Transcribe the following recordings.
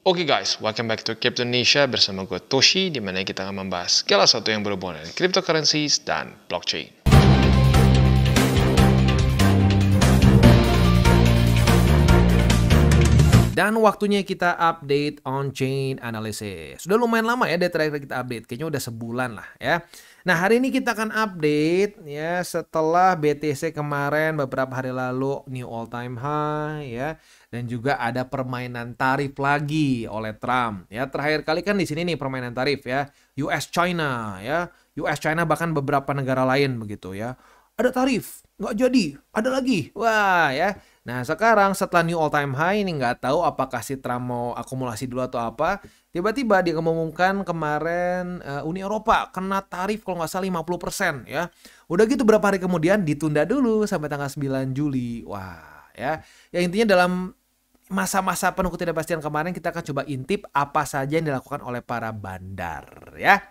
Oke guys, welcome back to Crypto Indonesia bersama gue Toshi, di mana kita akan membahas segala sesuatu yang berhubungan dengan cryptocurrencies dan blockchain. Dan waktunya kita update on-chain analysis. Sudah lumayan lama ya dari terakhir kita update. Kayaknya udah sebulan lah ya. Nah hari ini kita akan update ya setelah BTC kemarin beberapa hari lalu new all time high ya. Dan juga ada permainan tarif lagi oleh Trump ya. Terakhir kali kan di sini nih permainan tarif ya. US China ya. US China bahkan beberapa negara lain begitu ya. Ada tarif, nggak jadi, ada lagi. Wah ya. Nah sekarang setelah new all time high ini nggak tahu apakah si Trump mau akumulasi dulu atau apa. Tiba-tiba dia mengumumkan kemarin Uni Eropa kena tarif kalau nggak salah 50% ya. Udah gitu berapa hari kemudian ditunda dulu sampai tanggal 9 Juli. Wah ya. Ya intinya dalam masa-masa penuh ketidakpastian kemarin kita akan coba intip apa saja yang dilakukan oleh para bandar ya.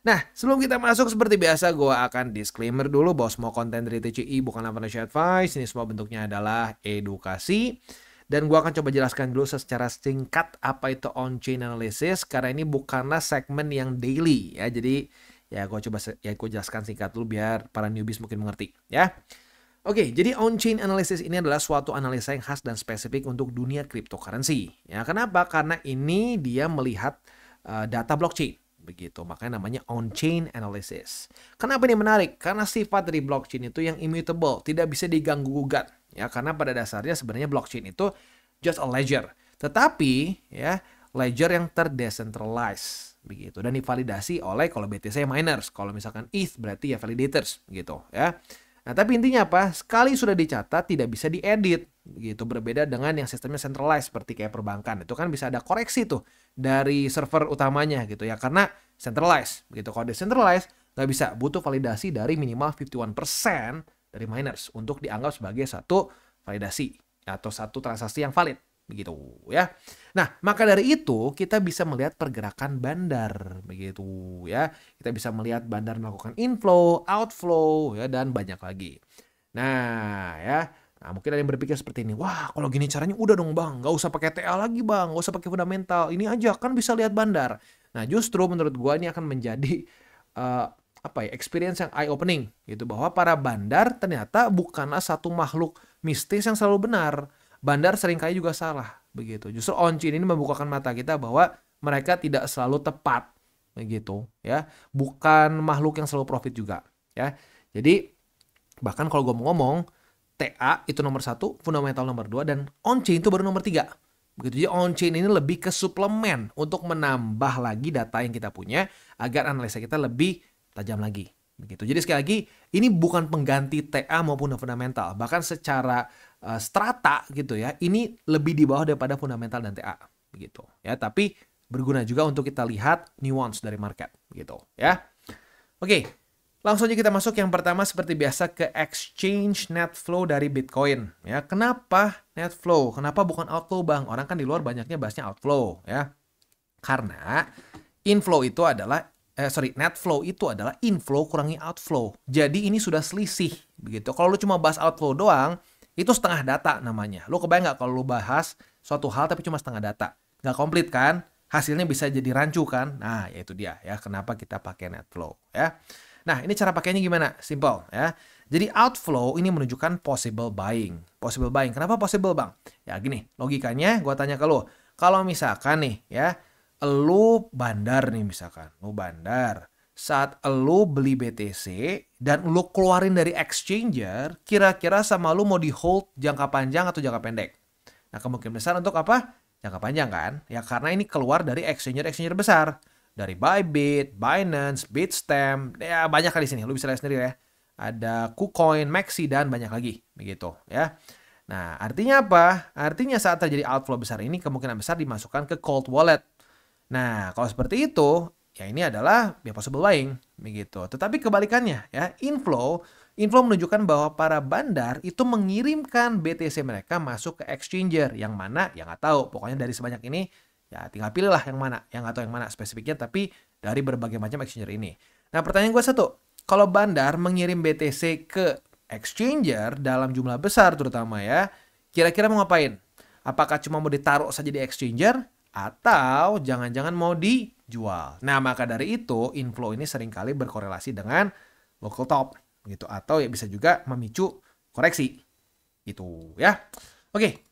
Nah, sebelum kita masuk seperti biasa, gue akan disclaimer dulu bahwa semua konten dari TCI bukanlah financial advice. Ini semua bentuknya adalah edukasi. Dan gue akan coba jelaskan dulu secara singkat apa itu on-chain analysis. Karena ini bukanlah segmen yang daily ya. Jadi ya gue jelaskan singkat dulu biar para newbies mungkin mengerti ya. Oke, jadi on-chain analysis ini adalah suatu analisa yang khas dan spesifik untuk dunia cryptocurrency. Ya, kenapa? Karena ini dia melihat data blockchain. Begitu, makanya namanya on-chain analysis. Kenapa ini menarik? Karena sifat dari blockchain itu yang immutable, tidak bisa diganggu-gugat. Ya, karena pada dasarnya sebenarnya blockchain itu just a ledger. Tetapi ya, ledger yang terdecentralized begitu dan divalidasi oleh kalau BTC miners, kalau misalkan ETH berarti ya validators gitu ya. Nah, tapi intinya apa? Sekali sudah dicatat tidak bisa diedit gitu. Berbeda dengan yang sistemnya centralized seperti kayak perbankan. Itu kan bisa ada koreksi tuh dari server utamanya gitu ya karena centralized begitu. Kalau decentralized nggak bisa, butuh validasi dari minimal 51% dari miners untuk dianggap sebagai satu validasi atau satu transaksi yang valid begitu ya. Nah, maka dari itu kita bisa melihat pergerakan bandar begitu ya. Kita bisa melihat bandar melakukan inflow, outflow ya dan banyak lagi. Nah, ya. Nah, mungkin ada yang berpikir seperti ini. Wah, kalau gini caranya udah dong, Bang. Nggak usah pakai TA lagi, Bang. Nggak usah pakai fundamental. Ini aja kan bisa lihat bandar. Nah, justru menurut gua ini akan menjadi experience yang eye opening gitu bahwa para bandar ternyata bukanlah satu makhluk mistis yang selalu benar. Bandar seringkali juga salah begitu. Justru on-chain ini membukakan mata kita bahwa mereka tidak selalu tepat begitu ya. Bukan makhluk yang selalu profit juga ya. Jadi bahkan kalau gue mau ngomong TA itu nomor 1, fundamental nomor 2 dan on-chain itu baru nomor 3. Begitu. Jadi on-chain ini lebih ke suplemen untuk menambah lagi data yang kita punya agar analisa kita lebih tajam lagi. Begitu. Jadi sekali lagi ini bukan pengganti TA maupun fundamental. Bahkan secara strata gitu ya, ini lebih di bawah daripada fundamental dan TA begitu ya, tapi berguna juga untuk kita lihat nuance dari market gitu ya. Oke, langsung aja kita masuk yang pertama seperti biasa ke exchange net flow dari Bitcoin ya. Kenapa net flow? Kenapa bukan outflow, Bang? Orang kan di luar banyaknya bahasnya outflow ya. Karena inflow itu adalah net flow itu adalah inflow kurangi outflow. Jadi ini sudah selisih begitu. Kalau lu cuma bahas outflow doang, itu setengah data namanya. Lu kebayang nggak kalau lu bahas suatu hal tapi cuma setengah data? Nggak komplit kan? Hasilnya bisa jadi rancu kan? Nah, ya itu dia ya. Kenapa kita pakai net flow ya. Nah, ini cara pakainya gimana? Simple ya. Jadi outflow ini menunjukkan possible buying. Possible buying. Kenapa possible, Bang? Ya gini, logikanya gua tanya ke lu. Kalau misalkan nih ya, lu bandar nih misalkan. Lu bandar. Saat lu beli BTC dan lu keluarin dari exchanger, kira-kira sama lu mau di hold jangka panjang atau jangka pendek? Nah, kemungkinan besar untuk apa? Jangka panjang kan? Ya karena ini keluar dari exchanger-exchanger besar. Dari Bybit, Binance, Bitstamp, ya banyak kali sini. Lu bisa lihat sendiri ya. Ada KuCoin, Maxi, dan banyak lagi. Begitu ya. Nah, artinya apa? Artinya saat terjadi outflow besar ini, kemungkinan besar dimasukkan ke cold wallet. Nah, kalau seperti itu, ya ini adalah possible buying begitu. Tetapi kebalikannya ya, inflow menunjukkan bahwa para bandar itu mengirimkan BTC mereka masuk ke exchanger yang mana ya nggak tahu. Pokoknya dari sebanyak ini ya tinggal pilih lah yang mana, yang nggak tahu yang mana spesifiknya tapi dari berbagai macam exchanger ini. Nah, pertanyaan gue satu, kalau bandar mengirim BTC ke exchanger dalam jumlah besar terutama ya, kira-kira mau ngapain? Apakah cuma mau ditaruh saja di exchanger atau jangan-jangan mau dijual. Nah, maka dari itu inflow ini seringkali berkorelasi dengan local top gitu, atau ya bisa juga memicu koreksi gitu ya. Oke,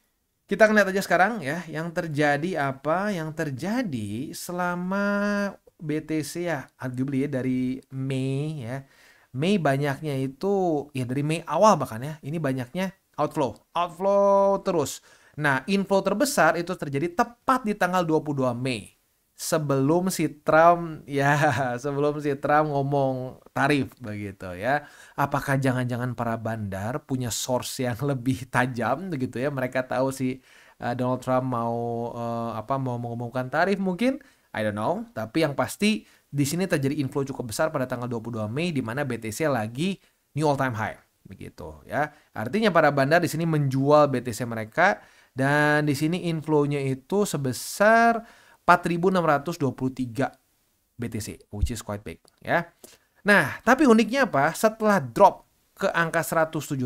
kita akan lihat aja sekarang ya yang terjadi apa yang terjadi selama BTC ya, arguably ya dari Mei ya. Mei banyaknya itu ya dari Mei awal bahkan ya, ini banyaknya outflow terus. Nah, inflow terbesar itu terjadi tepat di tanggal 22 Mei. Sebelum si Trump ya, sebelum si Trump ngomong tarif begitu ya. Apakah jangan-jangan para bandar punya source yang lebih tajam begitu ya? Mereka tahu si Donald Trump mau mau mengumumkan tarif mungkin, I don't know, tapi yang pasti di sini terjadi inflow cukup besar pada tanggal 22 Mei di mana BTC lagi new all time high begitu ya. Artinya para bandar di sini menjual BTC mereka dan di sini inflow-nya itu sebesar 4.623 BTC, which is quite big ya. Nah, tapi uniknya apa? Setelah drop ke angka 107.000,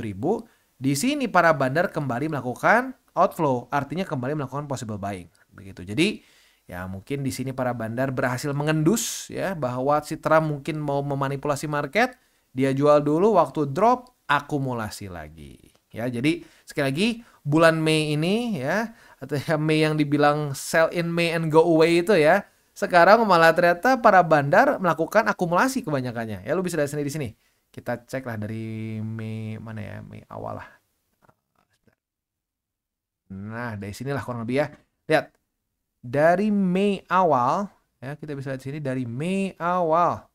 di sini para bandar kembali melakukan outflow, artinya kembali melakukan possible buying begitu. Jadi ya mungkin di sini para bandar berhasil mengendus ya bahwa si Trump mungkin mau memanipulasi market, dia jual dulu waktu drop akumulasi lagi. Ya, jadi sekali lagi bulan Mei ini ya atau ya Mei yang dibilang sell in May and go away itu ya, sekarang malah ternyata para bandar melakukan akumulasi kebanyakannya. Ya lu bisa lihat sendiri di sini. Kita cek lah dari Mei mana ya, Mei awal lah. Nah, dari sinilah kurang lebih ya. Lihat. Dari Mei awal, ya kita bisa lihat di sini dari Mei awal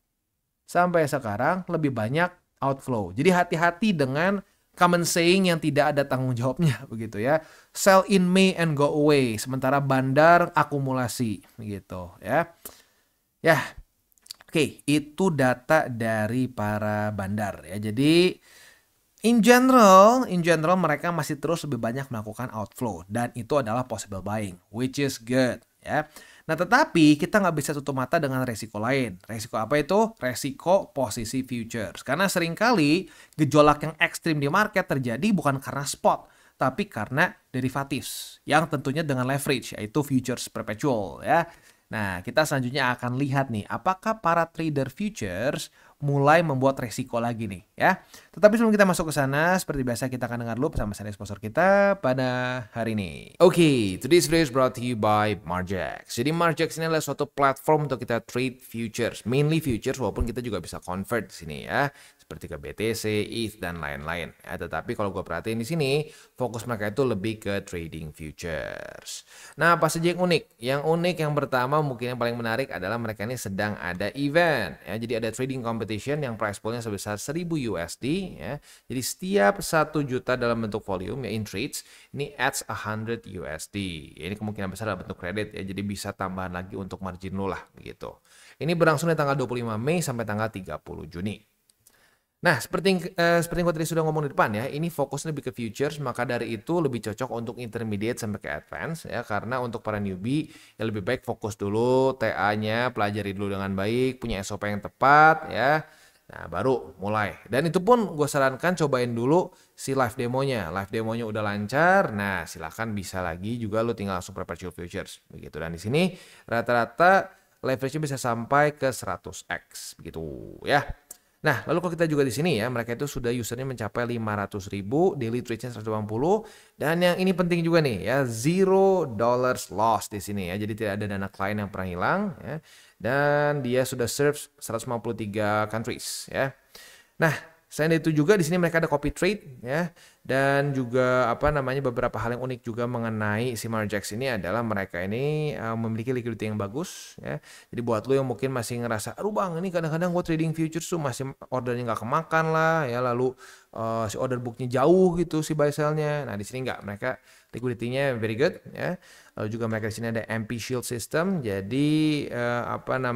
sampai sekarang lebih banyak outflow. Jadi hati-hati dengan common saying yang tidak ada tanggung jawabnya begitu ya. Sell in May and go away, sementara bandar akumulasi begitu ya. Ya. Oke, itu data dari para bandar ya. Jadi in general mereka masih terus lebih banyak melakukan outflow dan itu adalah possible buying, which is good ya. Nah, tetapi kita nggak bisa tutup mata dengan resiko lain. Resiko apa itu? Resiko posisi futures. Karena seringkali gejolak yang ekstrim di market terjadi bukan karena spot, tapi karena derivatives yang tentunya dengan leverage, yaitu futures perpetual ya. Nah, kita selanjutnya akan lihat nih, apakah para trader futures mulai membuat resiko lagi nih ya. Tetapi sebelum kita masuk ke sana, seperti biasa kita akan dengar dulu bersama sponsor kita pada hari ini. Oke, today's video is brought to you by Margex. Jadi Margex ini adalah suatu platform untuk kita trade futures, mainly futures walaupun kita juga bisa convert di sini ya. Seperti ke BTC, ETH dan lain-lain. Ya, tetapi kalau gue perhatiin di sini, fokus mereka itu lebih ke trading futures. Nah, apa saja yang unik? Yang unik yang pertama mungkin yang paling menarik adalah mereka ini sedang ada event. Ya, jadi ada trading competition yang price poolnya sebesar 1000 USD. Ya. Jadi setiap 1 juta dalam bentuk volume ya in trades, ini adds 100 USD. Ya, ini kemungkinan besar dalam bentuk kredit ya, jadi bisa tambahan lagi untuk margin lo lah begitu. Ini berlangsung dari tanggal 25 Mei sampai tanggal 30 Juni. Nah, seperti yang gue tadi sudah ngomong di depan ya, ini fokusnya lebih ke futures, maka dari itu lebih cocok untuk intermediate sampai ke advance ya, karena untuk para newbie ya lebih baik fokus dulu TA-nya, pelajari dulu dengan baik, punya SOP yang tepat ya. Nah, baru mulai. Dan itu pun gue sarankan cobain dulu si live demonya. Live demonya udah lancar, nah silahkan bisa lagi juga lo tinggal langsung perpetual futures begitu. Dan di sini rata-rata leverage-nya bisa sampai ke 100x begitu ya. Nah, lalu kalau kita juga di sini ya, mereka itu sudah usernya mencapai 500.000, daily trade-nya 180, dan yang ini penting juga nih ya, $0 loss di sini ya. Jadi tidak ada dana klien yang pernah hilang ya. Dan dia sudah serve 153 countries ya. Nah, selain itu juga di sini mereka ada copy trade ya, dan juga beberapa hal yang unik juga mengenai si Margex ini adalah mereka ini memiliki liquidity yang bagus ya. Jadi buat lo yang mungkin masih ngerasa, aduh bang ini kadang-kadang gue trading futures tuh masih ordernya nggak kemakan lah ya, lalu si order booknya jauh gitu si buy sell-nya. Nah di sini nggak, mereka liquidity-nya very good ya. Lalu juga mereka di sini ada MP Shield system, jadi akan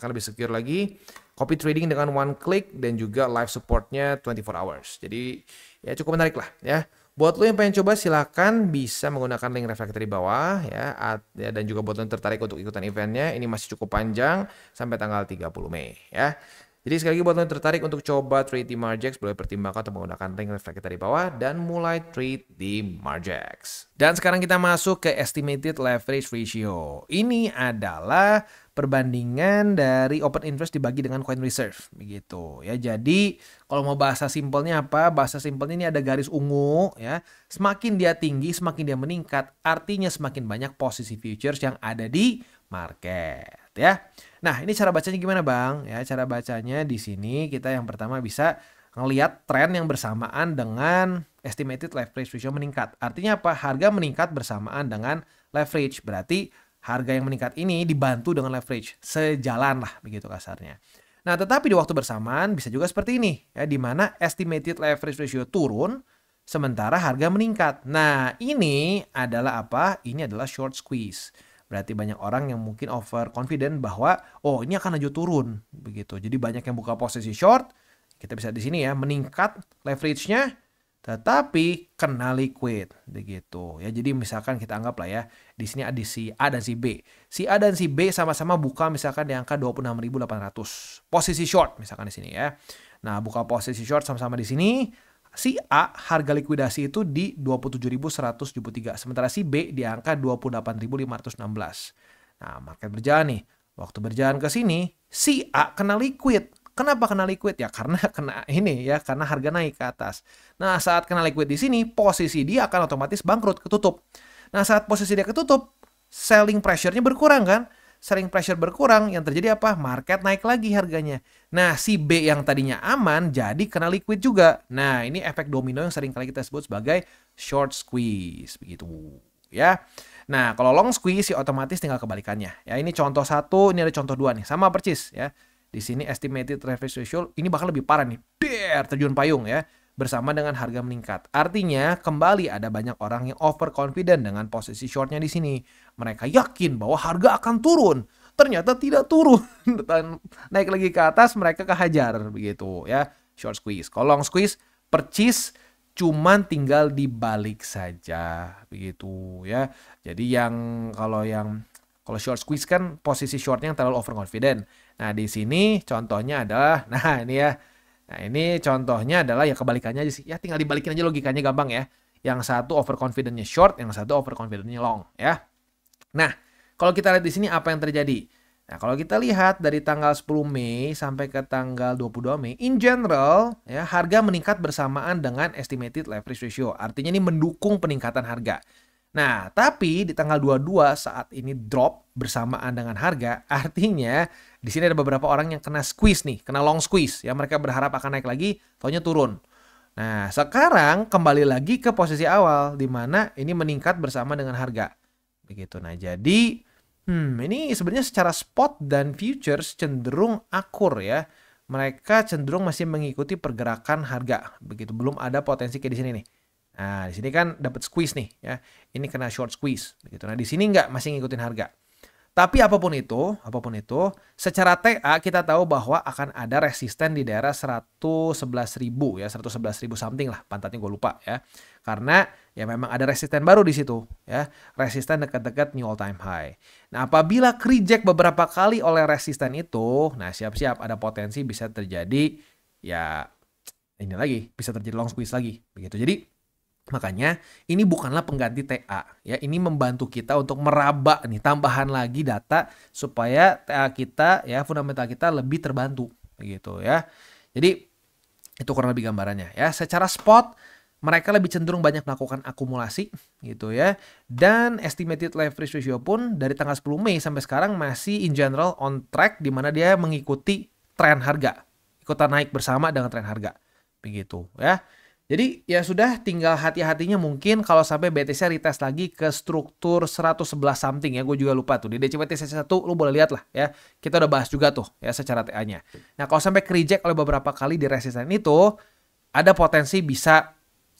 lebih secure lagi. Copy trading dengan one click dan juga live supportnya 24 hours. Jadi ya cukup menarik lah ya. Buat lo yang pengen coba silakan bisa menggunakan link reflector di bawah ya, dan juga buat lo yang tertarik untuk ikutan eventnya, ini masih cukup panjang sampai tanggal 30 Mei ya. Jadi sekali lagi buat lo yang tertarik untuk coba trade di Margex, boleh pertimbangkan untuk menggunakan link reflect kita di bawah dan mulai trade di Margex. Dan sekarang kita masuk ke estimated leverage ratio. Ini adalah perbandingan dari open interest dibagi dengan coin reserve, begitu ya. Jadi kalau mau bahasa simpelnya apa? Bahasa simpelnya ini ada garis ungu ya. Semakin dia tinggi, semakin dia meningkat, artinya semakin banyak posisi futures yang ada di market ya. Nah, ini cara bacanya gimana, Bang? Ya, cara bacanya di sini kita yang pertama bisa ngelihat tren yang bersamaan dengan estimated leverage ratio meningkat. Artinya apa? Harga meningkat bersamaan dengan leverage. Berarti harga yang meningkat ini dibantu dengan leverage. Sejalan lah, begitu kasarnya. Nah, tetapi di waktu bersamaan bisa juga seperti ini, ya, di mana estimated leverage ratio turun, sementara harga meningkat. Nah, ini adalah apa? Ini adalah short squeeze. Berarti banyak orang yang mungkin overconfident bahwa oh ini akan lanjut turun begitu. Jadi banyak yang buka posisi short. Kita bisa di sini ya meningkat leverage-nya tetapi kena liquid begitu ya. Jadi misalkan kita anggap lah ya di sini ada si A dan si B. Si A dan si B sama-sama buka misalkan di angka 26.800. Posisi short misalkan di sini ya. Nah, buka posisi short sama-sama di sini. Si A harga likuidasi itu di 27.173, sementara si B di angka 28.516. Nah, market berjalan nih. Waktu berjalan ke sini, si A kena liquid. Kenapa kena liquid? Ya karena kena ini ya, karena harga naik ke atas. Nah, saat kena liquid di sini, posisi dia akan otomatis bangkrut, ketutup. Nah, saat posisi dia ketutup, selling pressure-nya berkurang kan? Selling pressure berkurang, yang terjadi apa? Market naik lagi harganya. Nah, si B yang tadinya aman jadi kena liquid juga. Nah, ini efek domino yang sering kali kita sebut sebagai short squeeze begitu ya. Nah, kalau long squeeze ya otomatis tinggal kebalikannya. Ya, ini contoh 1, ini ada contoh 2 nih. Sama persis ya. Di sini estimated leverage ratio ini bakal lebih parah nih. Terjun payung ya. Bersama dengan harga meningkat. Artinya kembali ada banyak orang yang overconfident dengan posisi shortnya di sini. Mereka yakin bahwa harga akan turun. Ternyata tidak turun. Naik lagi ke atas mereka kehajar begitu ya. Short squeeze. Kalau long squeeze percis cuman tinggal dibalik saja begitu ya. Jadi kalau short squeeze kan posisi shortnya yang terlalu overconfident. Nah, di sini contohnya adalah ini ya. Nah, ini contohnya adalah ya kebalikannya aja sih. Ya tinggal dibalikin aja logikanya gampang ya. Yang satu overconfident-nya short, yang satu overconfident-nya long ya. Nah, kalau kita lihat di sini apa yang terjadi? Nah, kalau kita lihat dari tanggal 10 Mei sampai ke tanggal 22 Mei, in general ya harga meningkat bersamaan dengan estimated leverage ratio. Artinya ini mendukung peningkatan harga. Nah, tapi di tanggal 22 saat ini drop bersamaan dengan harga, artinya di sini ada beberapa orang yang kena squeeze nih, kena long squeeze. Ya, mereka berharap akan naik lagi, taunya turun. Nah, sekarang kembali lagi ke posisi awal, di mana ini meningkat bersama dengan harga. Begitu. Nah, jadi ini sebenarnya secara spot dan futures cenderung akur ya. Mereka cenderung masih mengikuti pergerakan harga. Begitu, belum ada potensi kayak di sini nih. Nah, di sini kan dapat squeeze nih ya. Ini kena short squeeze begitu. Nah, di sini enggak, masih ngikutin harga. Tapi apapun itu, secara TA kita tahu bahwa akan ada resisten di daerah 111.000 ya, 111.000 something lah, pantatnya gue lupa ya. Karena ya memang ada resisten baru di situ ya, resisten dekat-dekat new all time high. Nah, apabila reject beberapa kali oleh resisten itu, nah siap-siap ada potensi bisa terjadi ya ini lagi, bisa terjadi long squeeze lagi begitu. Jadi makanya ini bukanlah pengganti TA ya, ini membantu kita untuk meraba nih tambahan lagi data supaya TA kita ya fundamental kita lebih terbantu begitu ya. Jadi itu kurang lebih gambarannya ya. Secara spot mereka lebih cenderung banyak melakukan akumulasi gitu ya. Dan estimated leverage ratio pun dari tanggal 10 Mei sampai sekarang masih in general on track di mana dia mengikuti tren harga. Ikutan naik bersama dengan tren harga. Begitu ya. Jadi ya sudah tinggal hati-hatinya mungkin kalau sampai BTC retest lagi ke struktur 111 something ya. Gue juga lupa tuh. Di DCBTC 1 lu boleh lihat lah ya. Kita udah bahas juga tuh ya secara TA-nya. Nah, kalau sampai reject oleh beberapa kali di resisten itu ada potensi bisa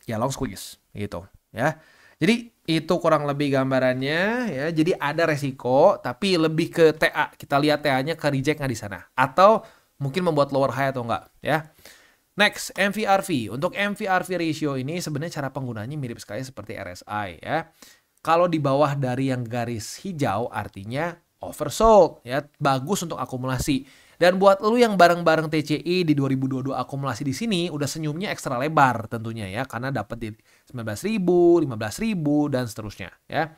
ya long squeeze gitu ya. Jadi itu kurang lebih gambarannya ya. Jadi ada resiko tapi lebih ke TA. Kita lihat TA-nya ke reject nggak di sana atau mungkin membuat lower high atau enggak ya. Next, MVRV. Untuk MVRV ratio ini sebenarnya cara penggunaannya mirip sekali seperti RSI ya. Kalau di bawah dari yang garis hijau artinya oversold ya, bagus untuk akumulasi. Dan buat lu yang bareng-bareng TCI di 2022 akumulasi di sini udah senyumnya ekstra lebar tentunya ya karena dapat di 19.000, 15.000 dan seterusnya ya.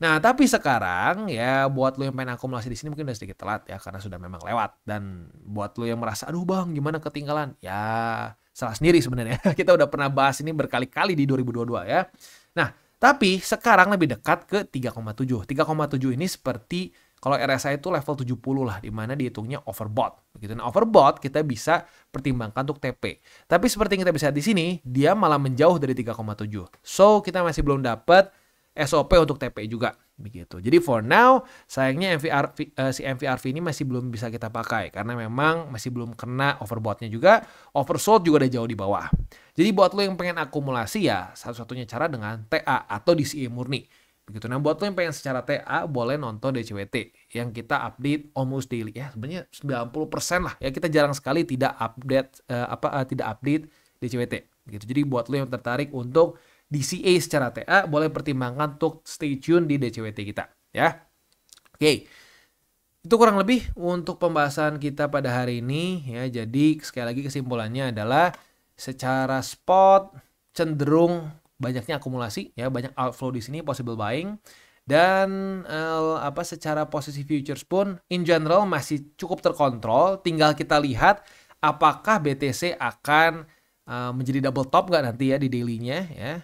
Nah, tapi sekarang ya buat lu yang pengen akumulasi di sini mungkin udah sedikit telat ya karena sudah memang lewat, dan buat lu yang merasa aduh Bang gimana ketinggalan, ya salah sendiri sebenarnya. Kita udah pernah bahas ini berkali-kali di 2022 ya. Nah, tapi sekarang lebih dekat ke 3,7. 3,7 ini seperti kalau RSI itu level 70 lah, di mana dihitungnya overbought. Begitu. Nah, overbought kita bisa pertimbangkan untuk TP. Tapi seperti yang kita bisa lihat di sini, dia malah menjauh dari 3,7. So, kita masih belum dapat SOP untuk TP juga. Begitu. Jadi for now, sayangnya si MVRV ini masih belum bisa kita pakai. Karena memang masih belum kena overbought-nya juga. Oversold juga udah jauh di bawah. Jadi buat lo yang pengen akumulasi ya, satu-satunya cara dengan TA atau DCA murni. Begitu. Nah, buat lo yang pengen secara TA, boleh nonton DCWT yang kita update almost daily ya. Sebenarnya 90% lah ya, kita jarang sekali tidak update DCWT. Gitu. Jadi buat lo yang tertarik untuk DCA secara TA, boleh pertimbangkan untuk stay tune di DCWT kita ya. Oke. Itu kurang lebih untuk pembahasan kita pada hari ini ya. Jadi sekali lagi kesimpulannya adalah secara spot cenderung banyaknya akumulasi ya, banyak outflow di sini, possible buying, dan secara posisi futures pun in general masih cukup terkontrol. Tinggal kita lihat apakah BTC akan menjadi double top nggak nanti ya di daily-nya ya,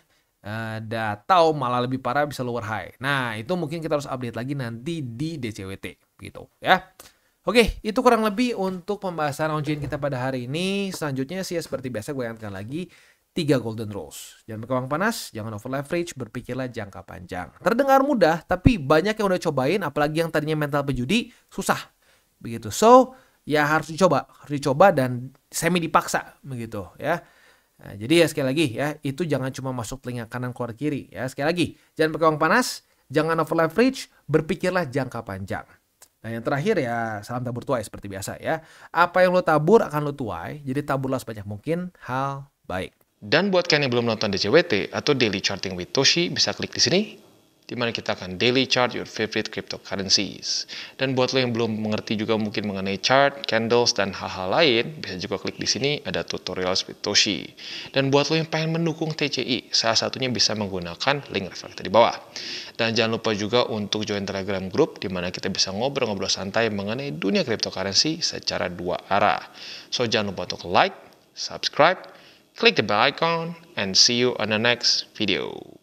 atau malah lebih parah bisa lower high. Nah, itu mungkin kita harus update lagi nanti di DCWT gitu ya. Oke, itu kurang lebih untuk pembahasan on-chain kita pada hari ini. Selanjutnya sih ya, seperti biasa gue ingatkan lagi 3 golden rules. Jangan berkembang panas, jangan over leverage, berpikirlah jangka panjang. Terdengar mudah, tapi banyak yang udah cobain, apalagi yang tadinya mental pejudi, susah. Begitu. So, ya harus dicoba dan semi dipaksa begitu ya. Nah, jadi ya sekali lagi ya, itu jangan cuma masuk telinga kanan keluar kiri ya. Sekali lagi, jangan berkembang panas, jangan over leverage, berpikirlah jangka panjang. Nah, yang terakhir ya, salam tabur tuai seperti biasa ya. Apa yang lo tabur akan lo tuai, jadi taburlah sebanyak mungkin hal baik. Dan buat kalian yang belum nonton DCWT atau Daily Charting with Toshi, bisa klik di sini, di mana kita akan daily chart your favorite cryptocurrencies. Dan buat lo yang belum mengerti juga mungkin mengenai chart, candles, dan hal-hal lain, bisa juga klik di sini, ada tutorials with Toshi. Dan buat lo yang pengen mendukung TCI, salah satunya bisa menggunakan link reflektor di bawah. Dan jangan lupa juga untuk join Telegram group, di mana kita bisa ngobrol-ngobrol santai mengenai dunia cryptocurrency secara 2 arah. So jangan lupa untuk like, subscribe, click the bell icon, and see you on the next video.